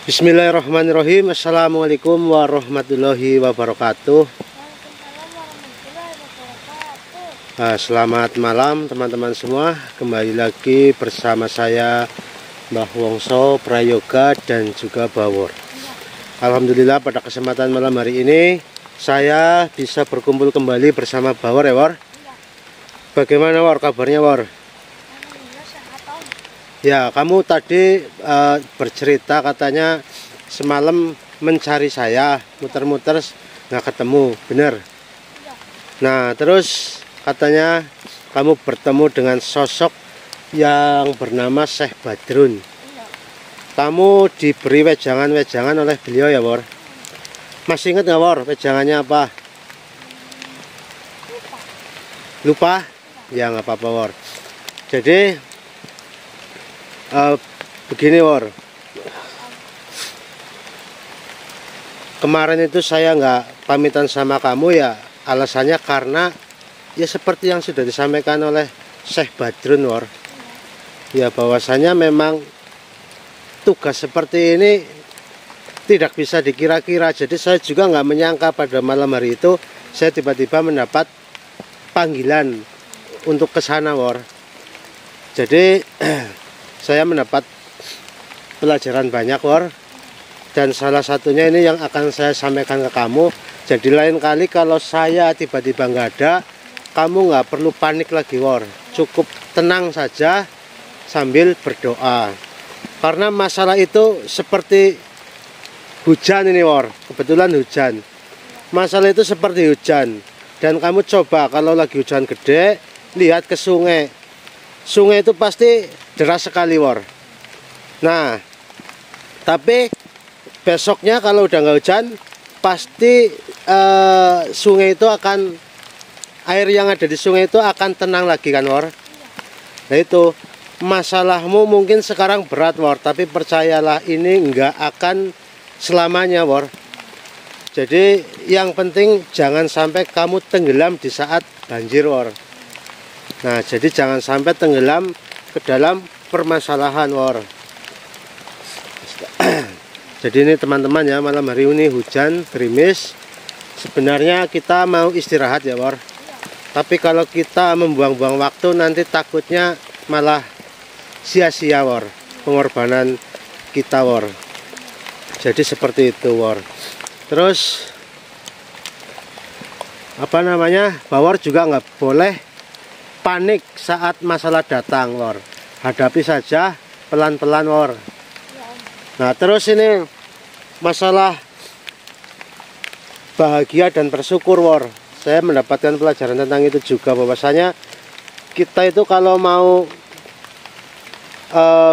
Bismillahirrahmanirrahim. Assalamualaikum warahmatullahi wabarakatuh. Selamat malam teman-teman semua. Kembali lagi bersama saya Mbah Wongso, Prayoga dan juga Bawor. Alhamdulillah pada kesempatan malam hari ini saya bisa berkumpul kembali bersama Bawor ya Wor. Bagaimana Wor kabarnya Wor? Ya, kamu tadi bercerita katanya semalam mencari saya, muter-muter nggak ketemu, bener? Nah, terus katanya kamu bertemu dengan sosok yang bernama Syekh Badrun. Kamu diberi wejangan-wejangan oleh beliau ya, Wor? Masih ingat nggak, Wor? Wejangannya apa? Lupa? Ya, nggak apa-apa, Wor. Jadi begini Wor, kemarin itu saya nggak pamitan sama kamu ya, alasannya karena ya seperti yang sudah disampaikan oleh Syekh Badrun Wor, ya bahwasanya memang tugas seperti ini tidak bisa dikira-kira. Jadi saya juga nggak menyangka pada malam hari itu saya tiba-tiba mendapat panggilan untuk ke sana Wor. Jadi saya mendapat pelajaran banyak Wor, dan salah satunya ini yang akan saya sampaikan ke kamu. Jadi lain kali kalau saya tiba-tiba nggak ada, kamu nggak perlu panik lagi Wor, cukup tenang saja sambil berdoa, karena masalah itu seperti hujan ini Wor, kebetulan hujan. Masalah itu seperti hujan, dan kamu coba kalau lagi hujan gede lihat ke sungai, sungai itu pasti deras sekali Wor. Nah, tapi besoknya kalau udah nggak hujan, pasti sungai itu akan, air yang ada di sungai itu akan tenang lagi kan Wor. Nah itu masalahmu mungkin sekarang berat Wor, tapi percayalah ini nggak akan selamanya Wor. Jadi yang penting jangan sampai kamu tenggelam di saat banjir Wor. Nah jadi jangan sampai tenggelam ke dalam permasalahan Wor. Jadi ini teman-teman ya, malam hari ini hujan gerimis. Sebenarnya kita mau istirahat ya Wor, tapi kalau kita membuang-buang waktu nanti takutnya malah sia-sia Wor, pengorbanan kita Wor. Jadi seperti itu Wor. Terus apa namanya, Bawor juga nggak boleh panik saat masalah datang Wor. Hadapi saja pelan-pelan Wor. Nah terus ini masalah bahagia dan bersyukur Wor. Saya mendapatkan pelajaran tentang itu juga, bahwasanya kita itu kalau mau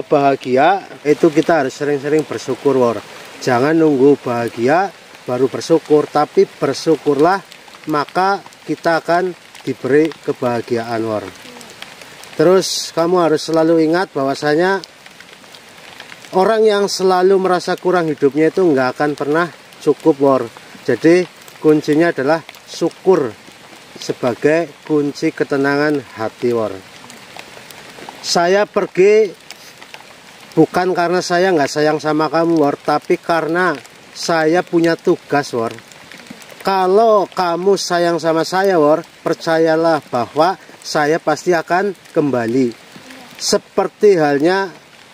bahagia itu kita harus sering-sering bersyukur Wor. Jangan nunggu bahagia baru bersyukur, tapi bersyukurlah maka kita akan diberi kebahagiaan Wor. Terus kamu harus selalu ingat bahwasanya orang yang selalu merasa kurang hidupnya itu nggak akan pernah cukup Wor. Jadi kuncinya adalah syukur sebagai kunci ketenangan hati Wor. Saya pergi bukan karena saya nggak sayang sama kamu Wor, tapi karena saya punya tugas Wor. Kalau kamu sayang sama saya Wor, percayalah bahwa saya pasti akan kembali. Seperti halnya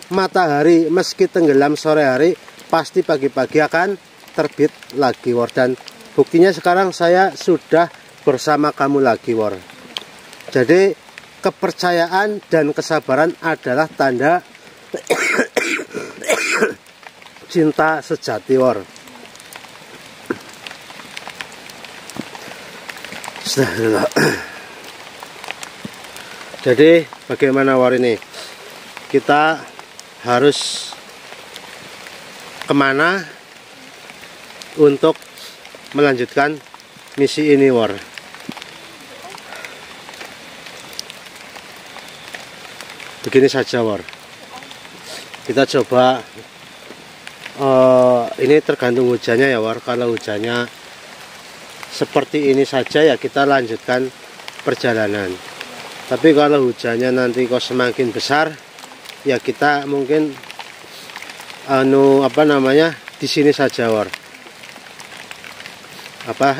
matahari, meski tenggelam sore hari, pasti pagi-pagi akan terbit lagi Wor. Dan buktinya sekarang saya sudah bersama kamu lagi Wor. Jadi kepercayaan dan kesabaran adalah tanda cinta sejati Wor. Jadi bagaimana Wor ini? Kita harus kemana untuk melanjutkan misi ini Wor? Begini saja Wor, kita coba ini tergantung hujannya ya Wor. Kalau hujannya seperti ini saja ya kita lanjutkan perjalanan. Tapi kalau hujannya nanti kok semakin besar, ya kita mungkin apa namanya, di sini saja war.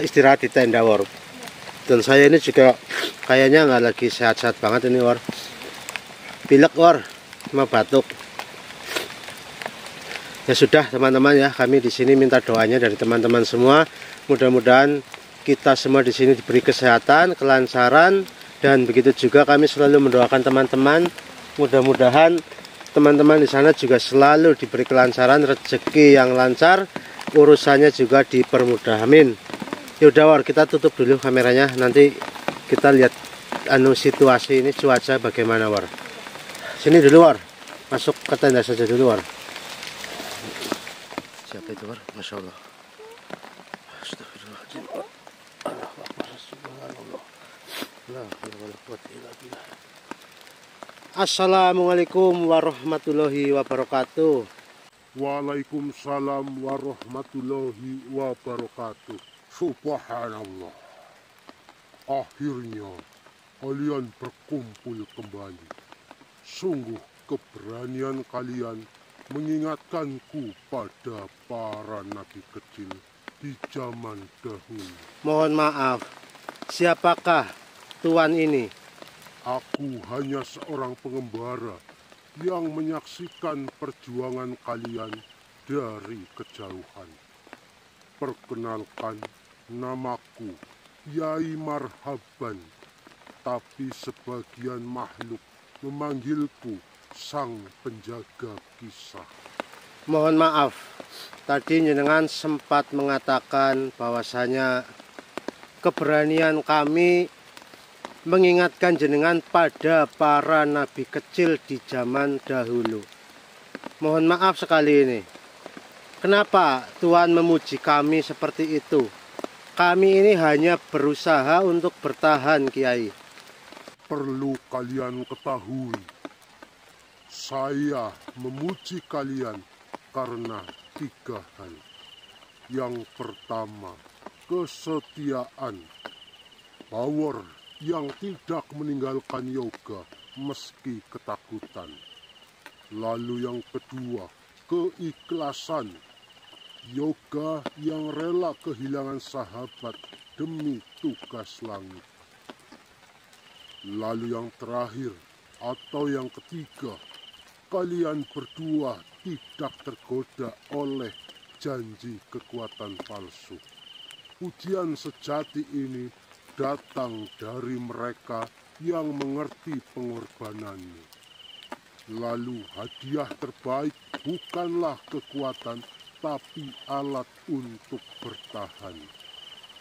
Istirahat di tenda war. Dan saya ini juga kayaknya nggak lagi sehat-sehat banget ini war. Pilek war, sama batuk. Ya sudah teman-teman ya, kami di sini minta doanya dari teman-teman semua. Mudah-mudahan kita semua di sini diberi kesehatan, kelancaran, dan begitu juga kami selalu mendoakan teman-teman. Mudah-mudahan teman-teman di sana juga selalu diberi kelancaran, rezeki yang lancar, urusannya juga dipermudah. Amin. Yaudah war, kita tutup dulu kameranya. Nanti kita lihat situasi ini, cuaca bagaimana war. Sini dulu war, masuk ke tenda saja dulu war. Siapa itu war? Masya Allah. Astagfirullahaladzim. Assalamualaikum warahmatullahi wabarakatuh. Waalaikumsalam warahmatullahi wabarakatuh. Subhanallah. Akhirnya kalian berkumpul kembali. Sungguh keberanian kalian mengingatkanku pada para nabi kecil di zaman dahulu. Mohon maaf, siapakah tuan ini? Aku hanya seorang pengembara yang menyaksikan perjuangan kalian dari kejauhan. Perkenalkan, namaku Yai Marhaban, tapi sebagian makhluk memanggilku Sang Penjaga Kisah. Mohon maaf, tadi jenengan sempat mengatakan bahwasanya keberanian kami mengingatkan jenengan pada para nabi kecil di zaman dahulu. Mohon maaf sekali ini. Kenapa Tuhan memuji kami seperti itu? Kami ini hanya berusaha untuk bertahan, Kiai. Perlu kalian ketahui, saya memuji kalian karena 3 hal. Yang pertama, kesetiaan. Power yang tidak meninggalkan yoga meski ketakutan. Lalu yang kedua, keikhlasan. Yoga yang rela kehilangan sahabat demi tugas langit. Lalu yang terakhir atau yang ketiga, kalian berdua tidak tergoda oleh janji kekuatan palsu. Ujian sejati ini datang dari mereka yang mengerti pengorbanannya. Lalu hadiah terbaik bukanlah kekuatan, tapi alat untuk bertahan.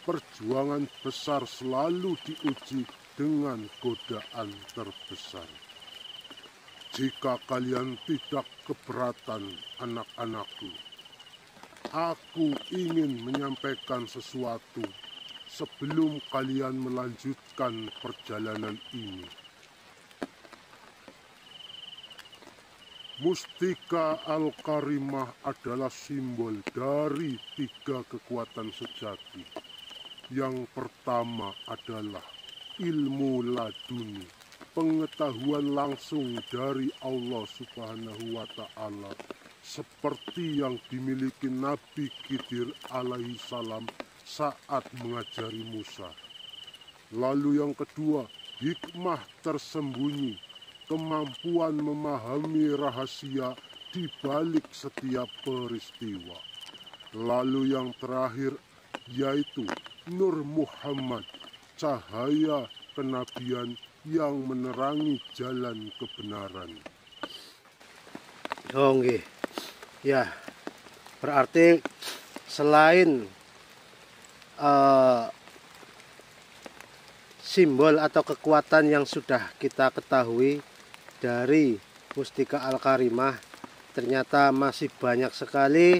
Perjuangan besar selalu diuji dengan godaan terbesar. Jika kalian tidak keberatan, anak-anakku, aku ingin menyampaikan sesuatu sebelum kalian melanjutkan perjalanan ini. Mustika Al-Karimah adalah simbol dari 3 kekuatan sejati. Yang pertama adalah ilmu laduni, pengetahuan langsung dari Allah Subhanahu wa Ta'ala, seperti yang dimiliki Nabi Khidir alaihi salam saat mengajari Musa. Lalu yang kedua, hikmah tersembunyi, kemampuan memahami rahasia di balik setiap peristiwa. Lalu yang terakhir yaitu Nur Muhammad, cahaya kenabian yang menerangi jalan kebenaran. Oh nggih. Ya, berarti selain simbol atau kekuatan yang sudah kita ketahui dari Mustika Al-Karimah, ternyata masih banyak sekali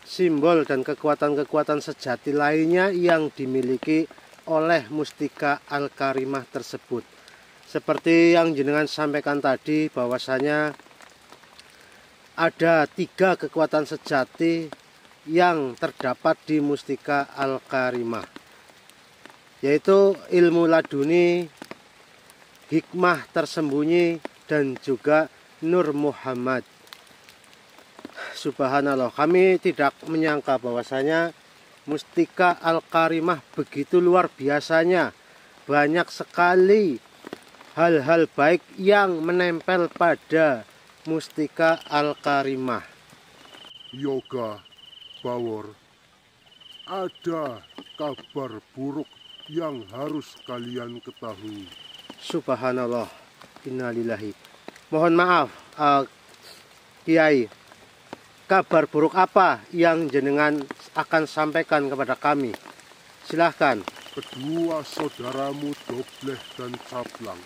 simbol dan kekuatan-kekuatan sejati lainnya yang dimiliki oleh Mustika Al-Karimah tersebut. Seperti yang jenengan sampaikan tadi, bahwasanya ada 3 kekuatan sejati yang terdapat di Mustika Al-Karimah, yaitu ilmu laduni, hikmah tersembunyi, dan juga Nur Muhammad. Subhanallah, kami tidak menyangka bahwasanya Mustika Al-Karimah begitu luar biasanya. Banyak sekali hal-hal baik yang menempel pada Mustika Al-Karimah. Yoga, Bawor, ada kabar buruk yang harus kalian ketahui. Subhanallah, innalillahi. Mohon maaf, Kiai, kabar buruk apa yang jenengan akan sampaikan kepada kami? Silahkan. Kedua saudaramu Dobleh dan Caplang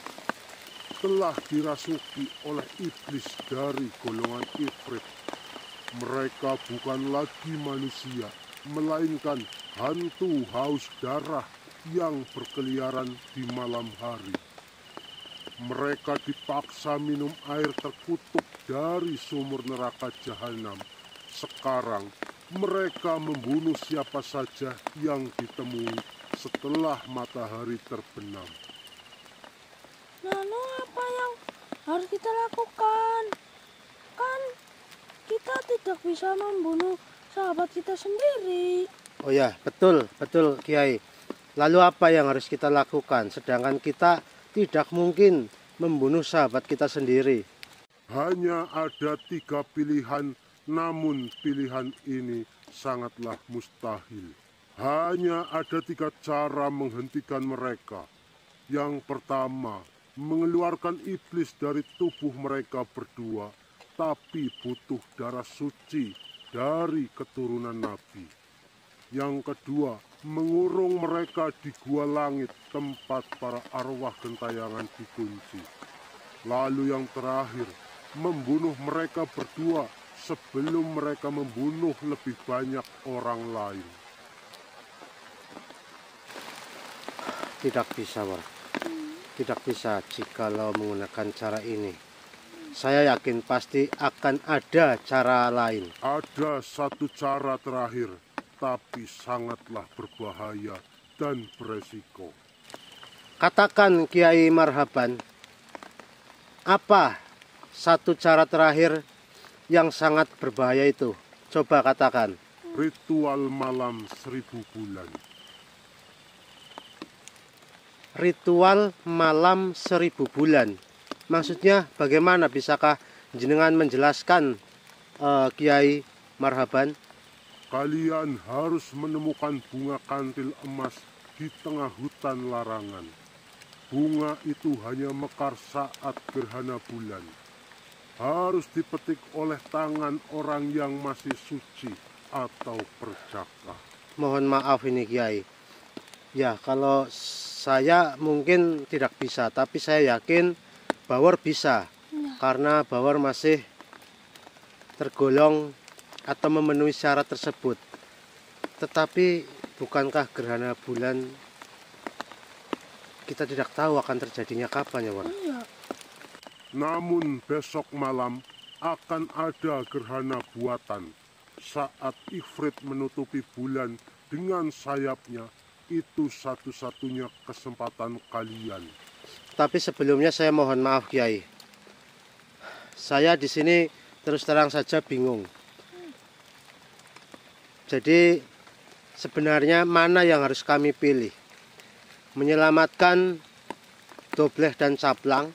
telah dirasuki oleh iblis dari golongan Ifrit. Mereka bukan lagi manusia, melainkan hantu haus darah yang berkeliaran di malam hari. Mereka dipaksa minum air terkutuk dari sumur neraka jahanam. Sekarang mereka membunuh siapa saja yang ditemui setelah matahari terbenam. Lalu apa yang harus kita lakukan? Kan kita tidak bisa membunuh sahabat kita sendiri. Oh ya, betul Kiai. Lalu apa yang harus kita lakukan? Sedangkan kita tidak mungkin membunuh sahabat kita sendiri. Hanya ada 3 pilihan, namun pilihan ini sangatlah mustahil. Hanya ada 3 cara menghentikan mereka. Yang pertama, mengeluarkan iblis dari tubuh mereka berdua, tapi butuh darah suci dari keturunan Nabi. Yang kedua, mengurung mereka di gua langit, tempat para arwah gentayangan dikunci. Lalu yang terakhir, membunuh mereka berdua sebelum mereka membunuh lebih banyak orang lain. Tidak bisa, War. Tidak bisa jikalau menggunakan cara ini. Saya yakin pasti akan ada cara lain. Ada satu cara terakhir, tapi sangatlah berbahaya dan beresiko. Katakan, Kiai Marhaban, apa satu cara terakhir yang sangat berbahaya itu? Coba katakan. Ritual malam 1000 bulan. Ritual malam 1000 bulan. Maksudnya bagaimana? Bisakah jenengan menjelaskan, Kiai Marhaban? Kalian harus menemukan bunga kantil emas di tengah hutan larangan. Bunga itu hanya mekar saat gerhana bulan. Harus dipetik oleh tangan orang yang masih suci atau perjaka. Mohon maaf ini, Kiai. Ya, kalau saya mungkin tidak bisa, tapi saya yakin Bawor bisa. Karena Bawor masih tergolong atau memenuhi syarat tersebut. Tetapi bukankah gerhana bulan kita tidak tahu akan terjadinya kapan, ya, War? Iya. Namun besok malam akan ada gerhana buatan. Saat Ifrit menutupi bulan dengan sayapnya, itu satu-satunya kesempatan kalian. Tapi sebelumnya saya mohon maaf, Kiai. Saya di sini terus terang saja bingung. Jadi sebenarnya mana yang harus kami pilih? Menyelamatkan Dobleh dan Caplang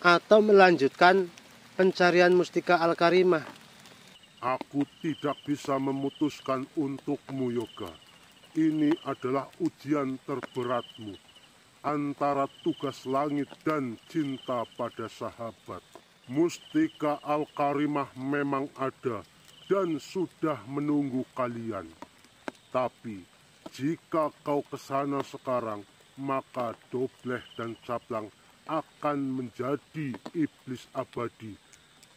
atau melanjutkan pencarian Mustika Al-Karimah? Aku tidak bisa memutuskan untukmu, Yoga. Ini adalah ujian terberatmu antara tugas langit dan cinta pada sahabat. Mustika Al-Karimah memang ada dan sudah menunggu kalian. Tapi jika kau ke sana sekarang, maka Dobleh dan Caplang akan menjadi iblis abadi.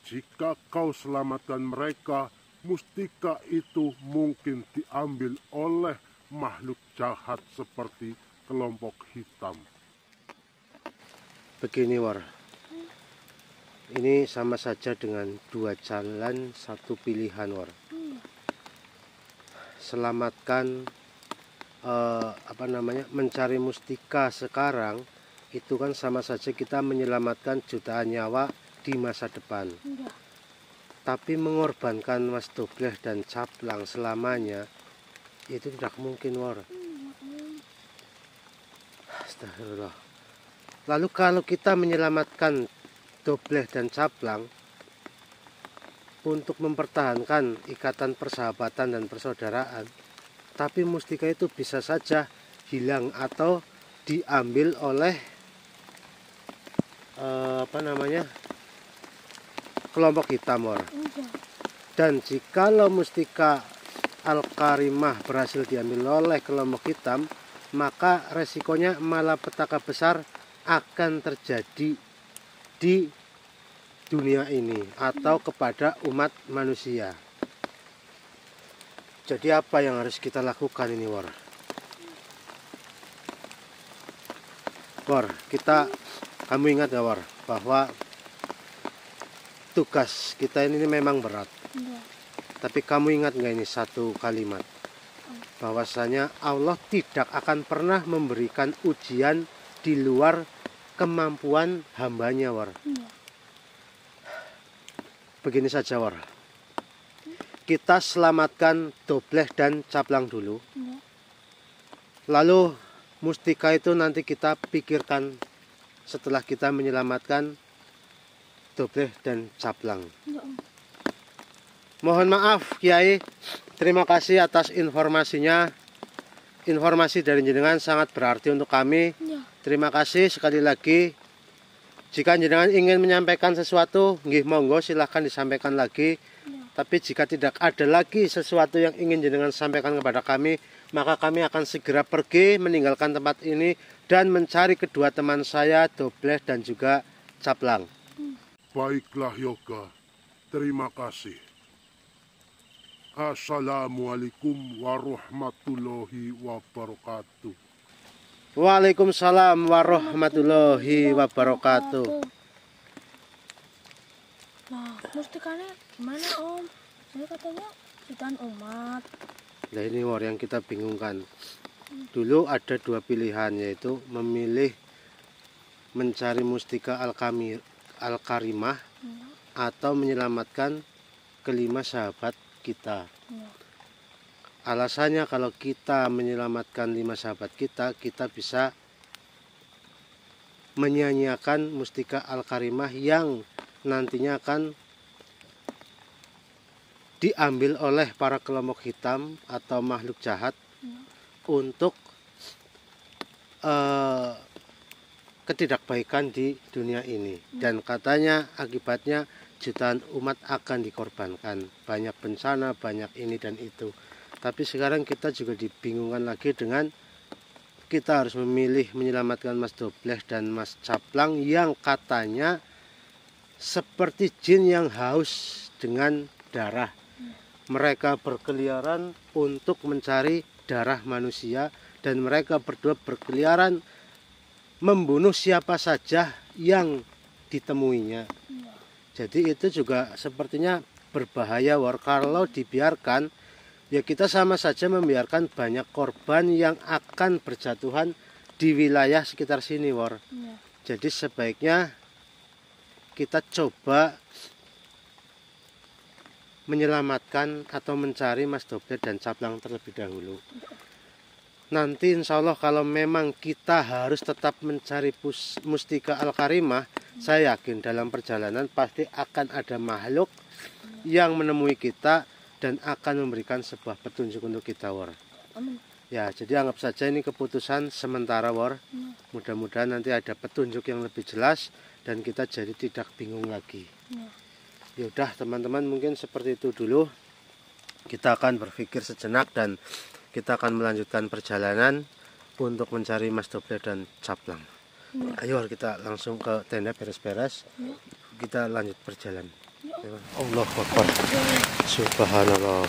Jika kau selamatkan mereka, mustika itu mungkin diambil oleh makhluk jahat seperti kelompok hitam. Begini, War. Ini sama saja dengan 2 jalan, 1 pilihan, War. Selamatkan mencari mustika sekarang itu kan sama saja kita menyelamatkan jutaan nyawa di masa depan. Iya. Tapi mengorbankan Mas Dobleh dan Caplang selamanya itu tidak mungkin, War. Astagfirullah. Lalu kalau kita menyelamatkan Dobleh dan Caplang untuk mempertahankan ikatan persahabatan dan persaudaraan, tapi mustika itu bisa saja hilang atau diambil oleh kelompok hitam, War. Dan jikalau mustika Al-Karimah berhasil diambil oleh kelompok hitam, maka resikonya malapetaka besar akan terjadi di dunia ini atau kepada umat manusia. Jadi apa yang harus kita lakukan ini, War? War, kamu ingat ya, War, bahwa tugas kita ini memang berat. Iya. Tapi kamu ingat nggak ini satu kalimat? Bahwasanya Allah tidak akan pernah memberikan ujian di luar kemampuan hambanya, War. Iya. Begini saja, War. Kita selamatkan Dobleh dan Caplang dulu. Iya. Lalu mustika itu nanti kita pikirkan setelah kita menyelamatkan Dobleh dan Caplang. Iya, Om. Mohon maaf, Kiai. Terima kasih atas informasinya. Informasi dari jenengan sangat berarti untuk kami. Iya. Terima kasih sekali lagi. Jika jenengan ingin menyampaikan sesuatu, nggih monggo silahkan disampaikan lagi. Iya. Tapi jika tidak ada lagi sesuatu yang ingin jenengan sampaikan kepada kami, maka kami akan segera pergi meninggalkan tempat ini dan mencari kedua teman saya, Dobleh dan juga Caplang. Baiklah Yoga, terima kasih. Assalamualaikum warahmatullahi wabarakatuh. Waalaikumsalam warahmatullahi wabarakatuh. Nah, mustikanya gimana, Om? Saya katanya jutaan umat. Nah ini, War, yang kita bingungkan. Dulu ada dua pilihan, yaitu memilih mencari mustika Al-Karimah Iya. atau menyelamatkan kelima sahabat kita. Iya. Alasannya kalau kita menyelamatkan 5 sahabat kita, kita bisa menyanyiakan mustika Al-Karimah yang nantinya akan diambil oleh para kelompok hitam atau makhluk jahat untuk ketidakbaikan di dunia ini. Dan katanya akibatnya jutaan umat akan dikorbankan, banyak bencana, banyak ini dan itu. Tapi sekarang kita juga dibingungkan lagi dengan kita harus memilih menyelamatkan Mas Dobleh dan Mas Caplang yang katanya seperti jin yang haus dengan darah. Mereka berkeliaran untuk mencari darah manusia dan mereka berdua berkeliaran membunuh siapa saja yang ditemuinya. Jadi itu juga sepertinya berbahaya, War. Kalau dibiarkan, ya kita sama saja membiarkan banyak korban yang akan berjatuhan di wilayah sekitar sini, War. Iya. Jadi sebaiknya kita coba menyelamatkan atau mencari Mas Dobleh dan Caplang terlebih dahulu. Nanti insya Allah kalau memang kita harus tetap mencari mustika Al-Karimah, saya yakin dalam perjalanan pasti akan ada makhluk yang menemui kita dan akan memberikan sebuah petunjuk untuk kita, War. Amin. Ya, jadi anggap saja ini keputusan sementara, War. Mudah-mudahan nanti ada petunjuk yang lebih jelas dan kita jadi tidak bingung lagi. Yaudah teman-teman, mungkin seperti itu dulu. Kita akan berpikir sejenak dan kita akan melanjutkan perjalanan untuk mencari Mas Dobleh dan Caplang. Ayo kita langsung ke tenda beres-beres. Kita lanjut perjalanan. Allahu Akbar. Subhanallah.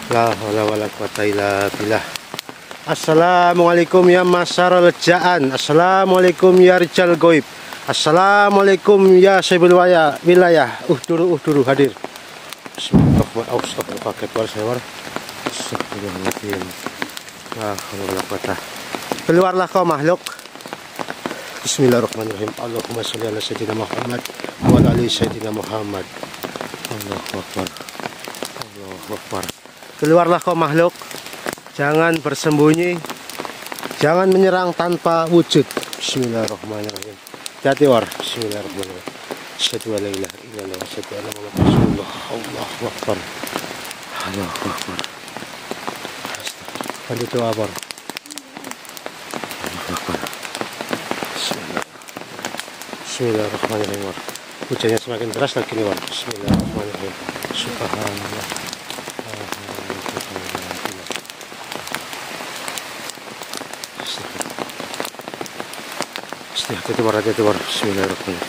La haula wala quwata illa billah. Assalamualaikum ya masyarul jaan. Assalamualaikum ya rijal goib. Assalamualaikum ya sahibul wilayah. Duru hadir. Bismillahirrahmanirrahim. Keluarlah kau makhluk. Bismillahirrahmanirrahim. Allahumma sholli ala sayyidina Muhammad wa ala ali sayyidina Muhammad. Allahu Akbar. Allahu Akbar. Keluarlah kau makhluk. Jangan bersembunyi. Jangan menyerang tanpa wujud. Bismillahirrahmanirrahim. Hati war. Bismillahirrahmanirrahim. Asyhadu an la ilaha illallah wa asyhadu anna Muhammadan rasulullah. Allahu Akbar. Allahu Akbar. Bantu doa war. Allahu Akbar. Bismillahirrahmanirrahim war. Hujannya semakin deras lagi nih war. Bismillahirrahmanirrahim. Subhanallah. Hati-hati war. Bismillahirrahmanirrahim.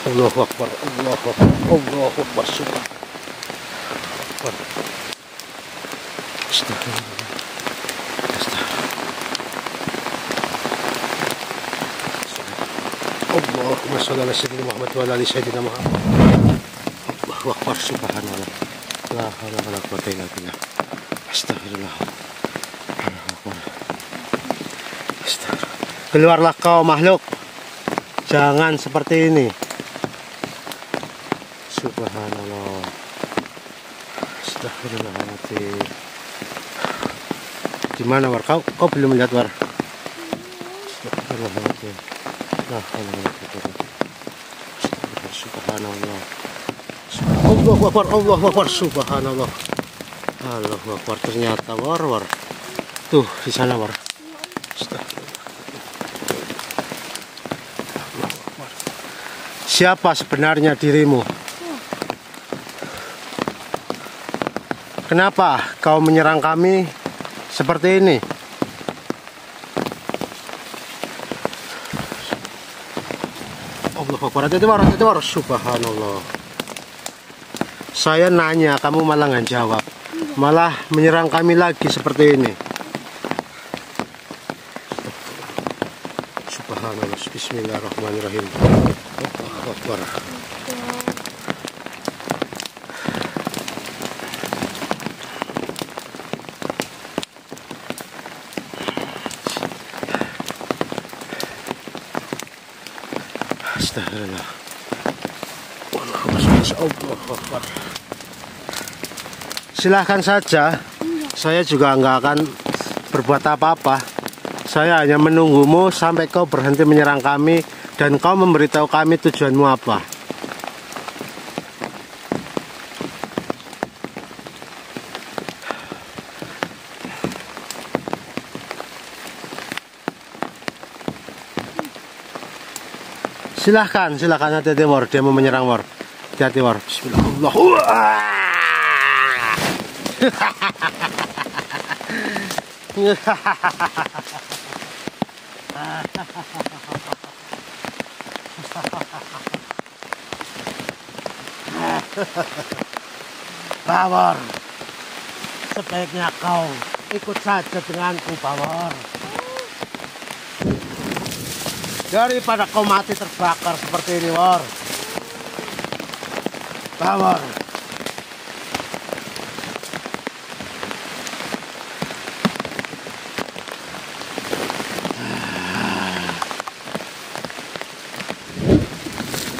Allahu Akbar. Allahu Akbar. Allahu Akbar. Subhanallah. Astagfirullah. Allahumma shalli ala sayyidina Muhammad wa ala ali sayyidina Muhammad. Allahu Akbar. Subhanallah. La haula wala quwwata illa billah. Astagfirullah. Keluarlah kau makhluk. Jangan seperti ini. Subhanallah. Astagfirullahaladzim. Gimana war? Kau belum melihat war? Astagfirullahaladzim. Nah, subhanallah. Allahu Akbar. Allahu Akbar. Subhanallah. Allahu Akbar. Ternyata war. Tuh di sana war. Siapa sebenarnya dirimu? Kenapa kau menyerang kami seperti ini? Allahu Akbar. Hati-hati war. Subhanallah. Saya nanya, kamu malah nggak jawab. Malah menyerang kami lagi seperti ini. Subhanallah. Bismillahirrahmanirrahim. Allahu Akbar. Astagfirullah. Allahu Akbar. Silahkan saja. Saya juga nggak akan berbuat apa-apa. Saya hanya menunggumu sampai kau berhenti menyerang kami dan kau memberitahu kami tujuanmu apa. Silahkan, hati-hati war. Dia mau menyerang war. Hati-hati war. Bismillah. Bawor, sebaiknya kau ikut saja denganku, Bawor. Daripada kau mati terbakar seperti ini, War. Bawor.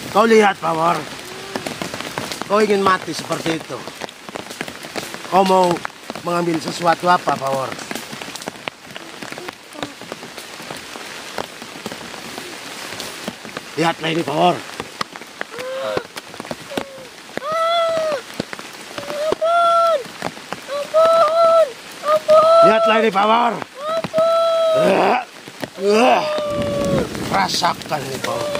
Kau lihat, Bawor. Kau ingin mati seperti itu. Kau mau mengambil sesuatu apa, Bawor? Lihatlah ini, Bawor. Lihatlah ini, Bawor. Rasakan ini, Bawor.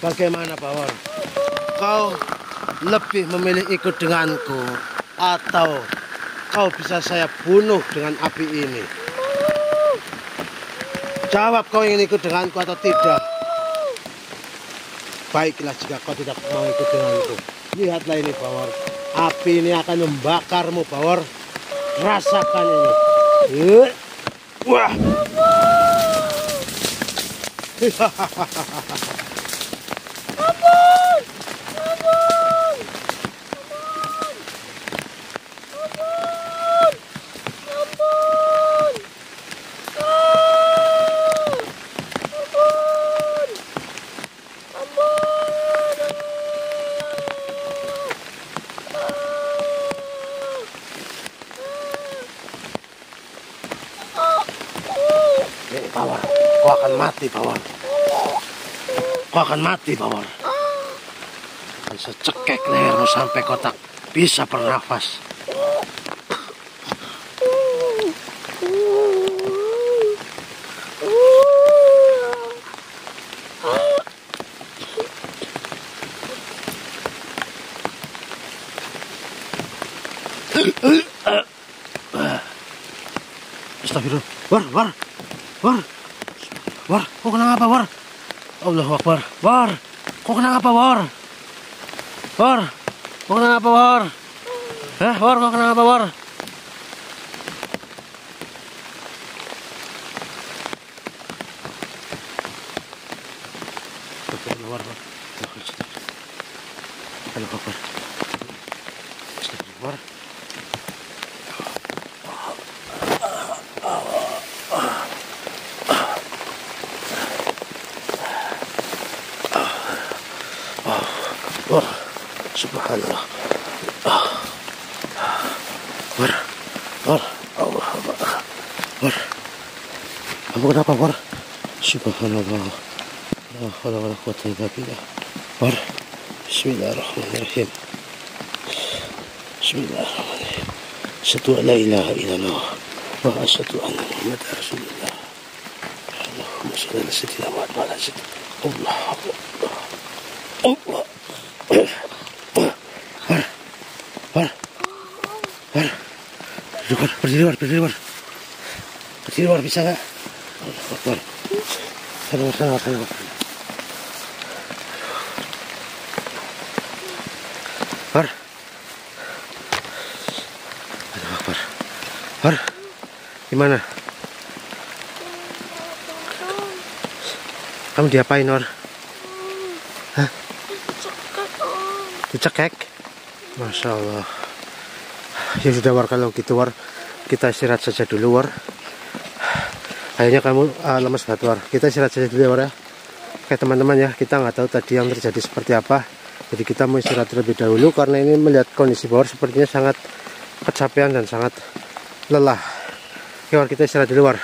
Bagaimana, Bawor? Kau lebih memilih ikut denganku atau kau bisa saya bunuh dengan api ini? Jawab, kau ingin ikut denganku atau tidak? Baiklah jika kau tidak mau ikut denganku. Lihatlah ini, Bawor. Api ini akan membakarmu, Bawor. Rasakan ini. Wah. Bawor. Kau akan mati, Bawor. Kau akan mati, Bawor. Akan saya cekek lehermu sampai kau tak bisa bernafas. Astagfirullah. War, kau kenapa, War? Allahu Akbar. War, kau kenapa, War? War, kau kenapa, War? War, kau kenapa, War? War. Allahu Akbar. War. War, subhanallah. War, Allah Akbar. War, kamu kenapa, War? Subhanallah. La haula wala quwwata illa billah. War, bismillahirrahmanirrahim. Bismillahirrahmanirrahim. Asyhadu an la ilaha illallah wa asyhadu anna Muhammadar Rasulullah. Allahumma shalli ala sayyidina Muhammad wa ala sayyidina Allah. Allah. Berdiri luar, bisa nggak? Sana. War, gimana? Kamu diapain, War? Hah? Dicekek? Masya Allah. Ya sudah, War, kalau gitu, War, kita istirahat saja dulu, War. Kayaknya kamu lemes banget, War. Kita istirahat saja dulu ya, War, ya. Oke, teman-teman, ya, kita nggak tahu tadi yang terjadi seperti apa. Jadi kita mau istirahat terlebih dahulu karena ini melihat kondisi Bawor sepertinya sangat kecapean dan sangat lelah. Oke, War, kita istirahat dulu, War.